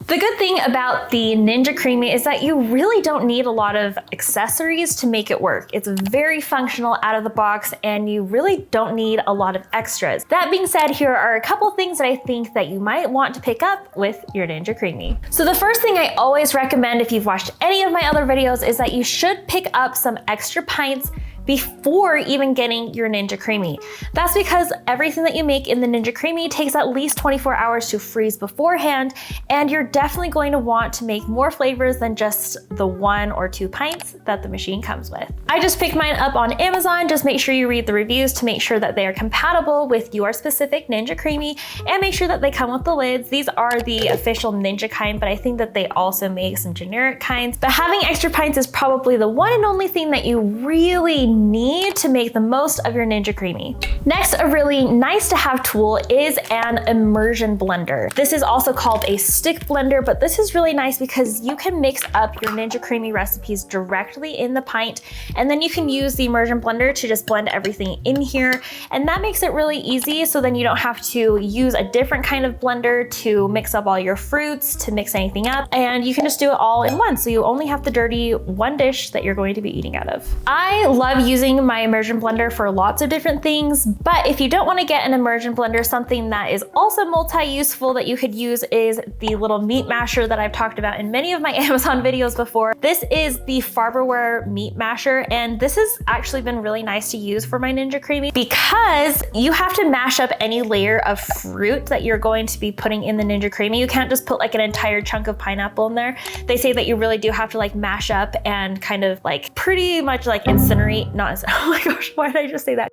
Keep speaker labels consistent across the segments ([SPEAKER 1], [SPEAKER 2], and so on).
[SPEAKER 1] The good thing about the Ninja Creami is that you really don't need a lot of accessories to make it work. It's very functional out of the box and you really don't need a lot of extras. That being said, here are a couple things that I think that you might want to pick up with your Ninja Creami. So the first thing I always recommend if you've watched any of my other videos is that you should pick up some extra pints before even getting your Ninja Creami. That's because everything that you make in the Ninja Creami takes at least 24 hours to freeze beforehand, and you're definitely going to want to make more flavors than just the 1 or 2 pints that the machine comes with. I just picked mine up on Amazon. Just make sure you read the reviews to make sure that they are compatible with your specific Ninja Creami, and make sure that they come with the lids. These are the official Ninja kind, but I think that they also make some generic kinds. But having extra pints is probably the one and only thing that you really need to make the most of your Ninja Creami. Next, a really nice to have tool is an immersion blender. This is also called a stick blender, but this is really nice because you can mix up your Ninja Creami recipes directly in the pint, and then you can use the immersion blender to just blend everything in here. And that makes it really easy, so then you don't have to use a different kind of blender to mix up all your fruits, to mix anything up, and you can just do it all in one. So you only have to dirty one dish that you're going to be eating out of. I love using my immersion blender for lots of different things, but if you don't want to get an immersion blender, something that is also multi-useful that you could use is the little meat masher that I've talked about in many of my Amazon videos before. This is the Farberware meat masher, and this has actually been really nice to use for my Ninja Creami because you have to mash up any layer of fruit that you're going to be putting in the Ninja Creami. You can't just put like an entire chunk of pineapple in there. They say that you really do have to like mash up and kind of like pretty much like incinerate, oh my gosh, why did I just say that?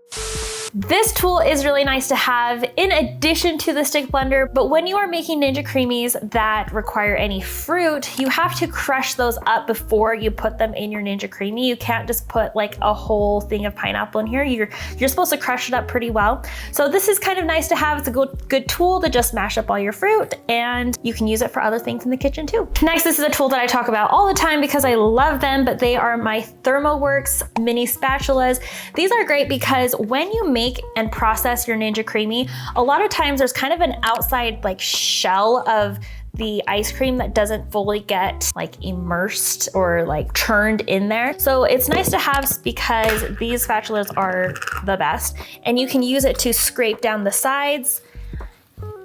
[SPEAKER 1] This tool is really nice to have in addition to the stick blender, but when you are making Ninja Creamis that require any fruit, you have to crush those up before you put them in your Ninja Creami. You can't just put like a whole thing of pineapple in here. You're supposed to crush it up pretty well. So this is kind of nice to have. It's a good tool to just mash up all your fruit, and you can use it for other things in the kitchen too. Next, this is a tool that I talk about all the time because I love them, but they are my ThermoWorks mini spatulas. These are great because when you make and process your Ninja Creami, a lot of times there's kind of an outside like shell of the ice cream that doesn't fully get like immersed or like churned in there. So it's nice to have because these spatulas are the best, and you can use it to scrape down the sides,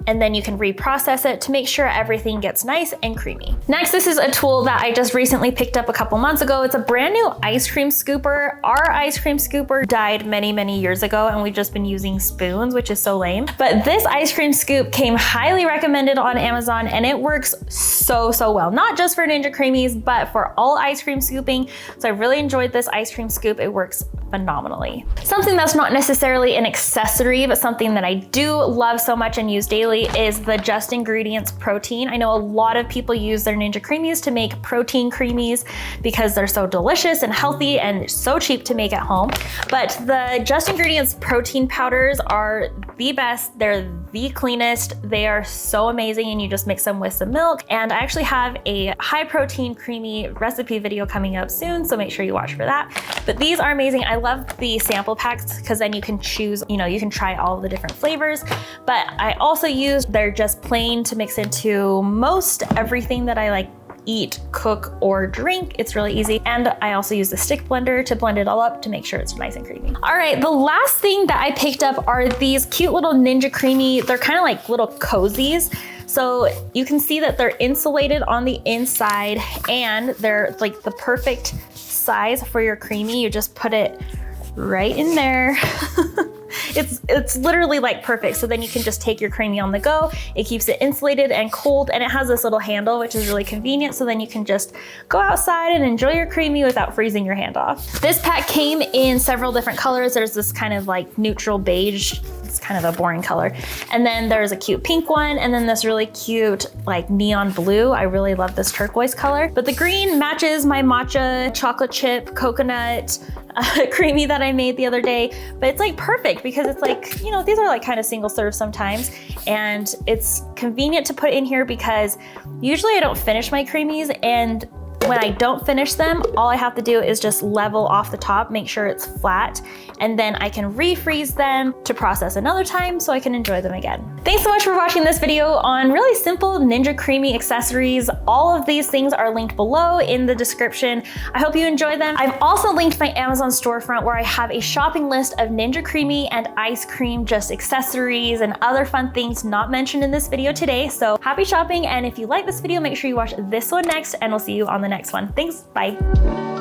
[SPEAKER 1] and then you can reprocess it to make sure everything gets nice and creamy. Next, this is a tool that I just recently picked up a couple months ago. It's a brand new ice cream scooper. Our ice cream scooper died many years ago, and we've just been using spoons, which is so lame. But this ice cream scoop came highly recommended on Amazon, and it works so well. Not just for Ninja Creamis, but for all ice cream scooping. So I really enjoyed this ice cream scoop. It works phenomenally. Something that's not necessarily an accessory, but something that I do love so much and use daily is the Just Ingredients protein. I know a lot of people use their Ninja Creamis to make protein creamies because they're so delicious and healthy and so cheap to make at home. But the Just Ingredients protein powders are the best. They're the cleanest. They are so amazing, and you just mix them with some milk. And I actually have a high protein creamy recipe video coming up soon, so make sure you watch for that. But these are amazing. I love the sample packs because then you can choose, you can try all the different flavors. But I also use their just plain to mix into most everything that I like eat, cook, or drink. It's really easy. And I also use the stick blender to blend it all up to make sure it's nice and creamy. All right, the last thing that I picked up are these cute little Ninja Creami. They're kind of like little cozies. So you can see that they're insulated on the inside, and they're like the perfect size for your creamy. You just put it right in there. It's literally like perfect. So then you can just take your creamy on the go. It keeps it insulated and cold, and it has this little handle, which is really convenient. So then you can just go outside and enjoy your creamy without freezing your hand off. This pack came in several different colors. There's this kind of like neutral beige. It's kind of a boring color. And then there's a cute pink one, and then this really cute like neon blue. I really love this turquoise color. But the green matches my matcha chocolate chip coconut creamy that I made the other day. But it's like perfect because it's like, these are like kind of single serve sometimes, and it's convenient to put in here because usually I don't finish my creamies, and When I don't finish them, all I have to do is just level off the top, make sure it's flat, and then I can refreeze them to process another time so I can enjoy them again. Thanks so much for watching this video on really simple Ninja Creami accessories. All of these things are linked below in the description. I hope you enjoy them. I've also linked my Amazon storefront where I have a shopping list of Ninja Creami and ice cream just accessories and other fun things not mentioned in this video today. So happy shopping, and if you like this video, make sure you watch this one next, and I'll see you on the next one. Thanks, bye.